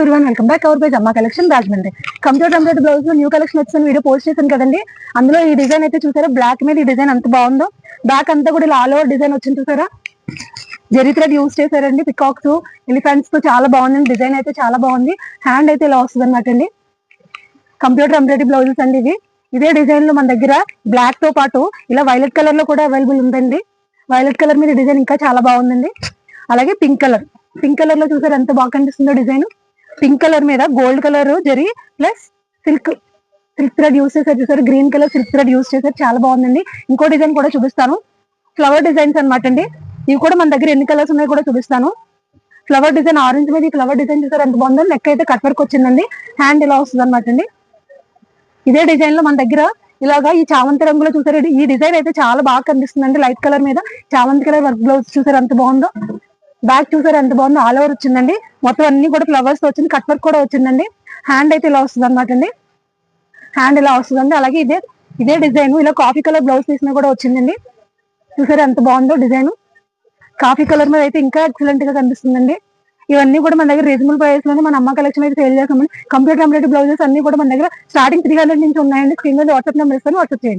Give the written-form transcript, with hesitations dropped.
Everyone, welcome back our page Amma collection Rajahmundry. Computer embroidery blouse లో new collection వచ్చిన video post చేశాను కదండి. అందులో ఈ డిజైన్ అయితే చూసారా, బ్లాక్ మీద ఈ డిజైన్ అంత బాగుందో. బ్యాక్ అంతా కూడా ఆల్ ఓవర్ డిజైన్ వచ్చింది చూసారా, జెరీ థ్రెడ్ యూజ్ చేశారండి. పికాక్స్, ఎలిఫెంట్స్ తో చాలా బాగుంది. డిజైన్ అయితే చాలా బాగుంది. హ్యాండ్ అయితే ఇలా వస్తుంది అనమాట అండి. కంప్యూటర్ ఎంబ్రాయిడరీ బ్లౌజెస్ అండి ఇవి. ఇదే డిజైన్ లో మన దగ్గర బ్లాక్ తో పాటు ఇలా వైలెట్ కలర్ లో కూడా అవైలబుల్ ఉందండి. వైలెట్ కలర్ మీద డిజైన్ ఇంకా చాలా బాగుందండి. అలాగే పింక్ కలర్ లో చూసారు ఎంత బాగా కనిపిస్తుందో డిజైన్. పింక్ కలర్ మీద gold colour zari plus silk thread use చేశారు చూసారు. Green colour silk thread use చేశారు, చాలా బాగుందండి. ఇంకో డిజైన్ కూడా చూపిస్తాను. ఫ్లవర్ డిజైన్స్ అనమాట అండి. ఇవి కూడా మన దగ్గర ఎన్ని కలర్స్ ఉన్నాయో కూడా చూపిస్తాను. ఫ్లవర్ డిజైన్ ఆరెంజ్ మీద ఈ ఫ్లవర్ డిజైన్ చూసారు ఎంత బాగుందో. నెక్ అయితే కట్ వర్క్ వచ్చిందండి. హ్యాండ్ ఇలా వస్తుంది అనమాట అండి. ఇదే డిజైన్ లో మన దగ్గర ఇలాగా ఈ చామంతి రంగులో చూసారు. ఈ డిజైన్ అయితే చాలా బాగా కనిపిస్తుందండి. లైట్ కలర్ మీద చామంతి కలర్ వర్క్ బ్లౌజ్ చూసారు ఎంత బాగుందో. బ్యాక్ చూసారు ఎంత బాగుందో. ఆల్ ఓవర్ వచ్చిందండి. మొత్తం అన్ని కూడా ఫ్లవర్స్ వచ్చింది. కట్ వర్క్ కూడా వచ్చిందండి. హ్యాండ్ అయితే ఇలా వస్తుంది అనమాట అండి. హ్యాండ్ ఇలా వస్తుందండి. అలాగే ఇదే డిజైన్ ఇలా కాఫీ కలర్ బ్లౌజ్ తీసినా కూడా వచ్చిందండి. చూసారు ఎంత బాగుందో డిజైన్. కాఫీ కలర్ మీద అయితే ఇంకా ఎక్సలెంట్ గా కనిపిస్తుందండి. ఇవన్నీ కూడా మన దగ్గర రీజనబుల్ ప్రైస్ లోనే మన అమ్మ కలెక్షన్ అయితే సేల్ చేస్తామండి. కంప్యూటర్ ఎంబ్రాయిడరీ బ్లౌజెస్ అన్ని కూడా మన దగ్గర స్టార్టింగ్ 300 నుంచి ఉన్నాయండి. స్క్రీన్ మీద వాట్సాప్ నెంబర్ ఇస్తాను, వాట్సాప్ చేయండి.